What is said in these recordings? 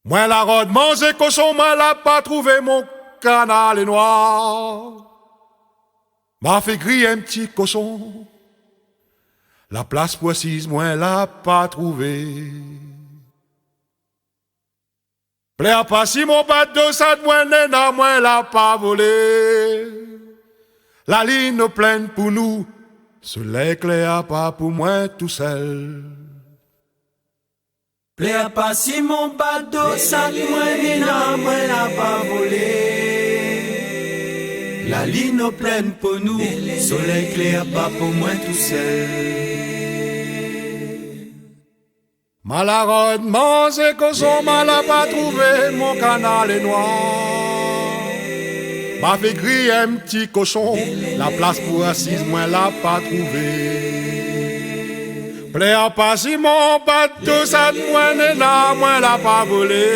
Moi la rode mange cochon, moi la pas trouvé mon canal est noir. M'a fait griller un petit cochon. La place précise, moi la pas trouvé. Plaît pas si mon bateau ça moi nena, moi la pas volé. La ligne pleine pour nous, soleil clair pas pour moi tout seul. Plaît pas si mon bateau ça moi nena, moi la pas volé. La ligne pleine pour nous, soleil clair pas pour moi tout seul. Malarode mange cochon, mal a pas trouvé mon canal est noir. M'a fait griller un petit cochon, la place pour assise, moi l'a pas trouvé. Plaît pas si mon bateau ça moi nena, moi l'a pas volé.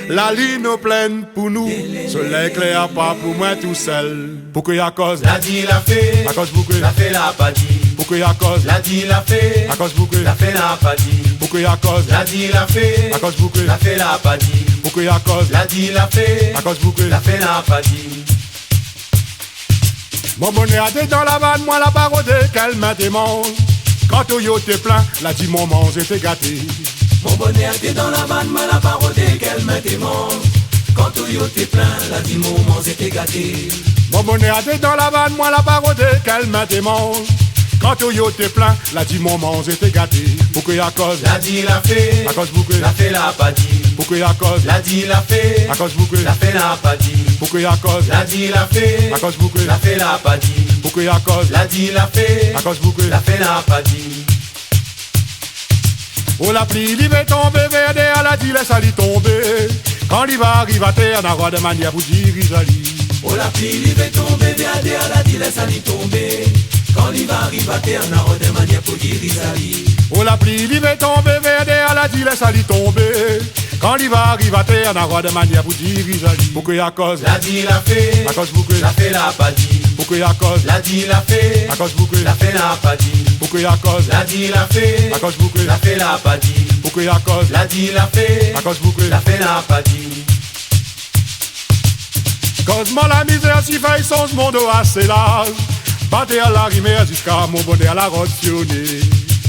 La ligne pleine pour nous, soleil clair pas pour moi tout seul. Pour que y a cause, la dit la fait, à cause pour que la fait la pas dit. Pour que y a cause, la dit la fait, à cause pour que la fait la pas dit. Pour que y a cause, la dit la fait, à cause pour que la fait la pas dit. Pour que y a cause, la dit la fait, à cause pour que la fait la pas dit. Mon bonnet a été dans la vanne, moi la parodé qu'elle m'a démonte. Quand Toyo t'es plein, la dit mon mange était gâté. Mon bonnet a été dans la vanne, moi la parodé qu'elle m'a démonte. Quand Toyo t'es plein, la dit mon mange était gâté. Mon bonnet a été dans la vanne, moi la parodé qu'elle m'a démonte. Quand Toyo t'es plein, la dit mon mange était gâté. Pour que y a cause, la dit la fait, à cause pour que la fait la pas dit. Pour que y a cause, la dit la fait, à cause pour que la fait la pas dit. Pour que y a cause, la dit la fait, à cause pour que la fait la pas dit. Pour que y a cause, la dit la fait, à cause pour que la fait la pas dit. Oh la pluie, il va tomber, verde, à la dit laisse aller tomber. Quand il va arriver à terre, on aura de manière pour dire Isali. Oh la pluie, il va tomber, verde, à la dit laisse aller tomber. Quand il va arriver à terre, on aura de manière pour dire Isali. Oh la pluie, il va tomber, verde, à la dit laisse aller tomber. Quand il va arriver à terre, on aura de manière pour dire Isali. Pour que y a cause, la dit la fait, à cause pour que la fait la pas dit. Pour que y a cause, la dit la fait, à cause pour que la fait la pas dit. Pour que y a cause, la dit la fait, à cause pour que la fait la pas dit. Pour que y a cause, la dit la fait, à cause pour que la fait la pas dit. Cause-moi la misère si faille son monde assez large. Battez à la rivière jusqu'à mon bonnet à la rotionner.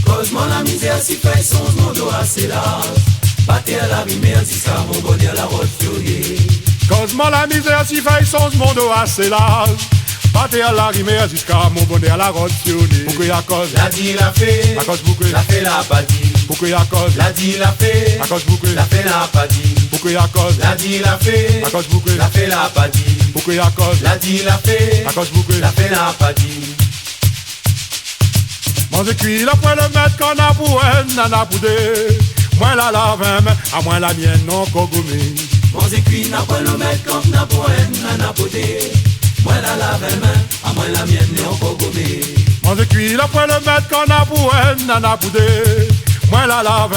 Cause-moi la misère si faille son monde assez large. Battez à la rivière jusqu'à mon bonnet à la rotionner. Cause-moi la misère si faille son monde assez large. Battez à la rivière jusqu'à mon bonnet à la rotionner. Pour que y a cause, la dit la fait, à cause pour que la fait la pas dit. Pour que y a cause, la dit la fait, à cause pour que la fait la pas dit. Pour que y a cause, la dit la fait, à cause pour que la fait la pas dit. Pour que y a cause, la dit la fait, à cause pour que la fait la pas dit. Mange cuit la poêle le mettre qu'on a pour un nana pour deux. Moi la lave à moi la mienne non cogomé. Mange cuit n'a pas le mettre qu'on a pour un nana pour deux. Moi la lave à moi la mienne non cogomé. Mange cuit la poêle le mettre qu'on a pour un nana pour deux. Moi la lave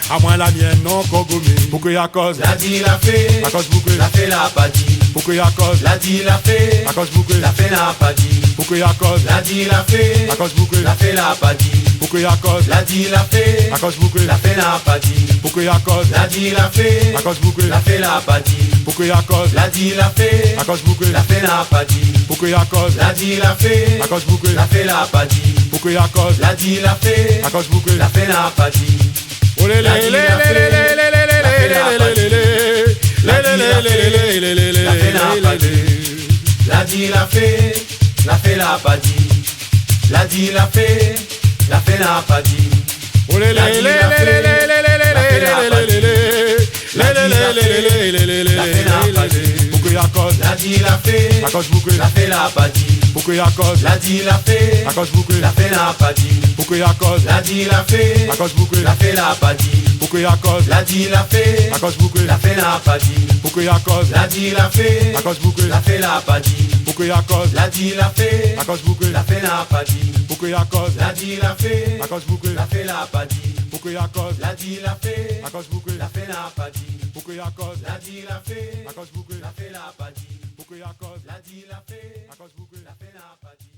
à moi la mienne non cogomé. Pour que y a cause, la dit la fait, à cause pour que la fait la pas dit. Pour que y a cause, la dit la fait, à cause pour que la fait la pas dit. Pour que y a cause, la dit la fait, à cause pour que la fait la pas dit. Pour que y a cause, la dit la fait, à cause pour que la fait la pas dit. Pour que y a cause, la dit la fait, à cause pour que la fait la pas dit. Pour que y a cause, la dit la fait, à cause pour que la fait la pas dit. Pour que y a cause, la dit la fait, à cause pour que la fait la pas dit. Pour que y a cause, la dit la fait, à cause pour que la fait la pas dit. Oh les les les les les les les la dit la fait, la fait la pas dit. La dit la fait, la fait la pas dit. Oh les les les les les Pour que y a cause, la dit la fait, à cause pour que la fait la pas dit. Pour que y a cause, la dit la fait, à cause pour que la fait la pas dit. Pour que y a cause, la dit la fait, à cause pour que la fait la pas dit. Pour que y a cause, la dit la fait, à cause pour que la fait la pas dit. Pour que y a cause, la dit la fait, à cause pour que la fait la pas dit. Pour que y a cause, la dit la fait, à cause pour que la fait la pas dit. Pour que y a cause, la dit la fait, à cause pour que la fait la pas dit. Pour que y a cause, la dit la fait, à cause pour que la fait la pas dit. Pour que y a cause, la dit la fait, à cause pour que la fait la pas dit. Pour que y a cause, la dit la fait, à cause pour que la fait la pas dit.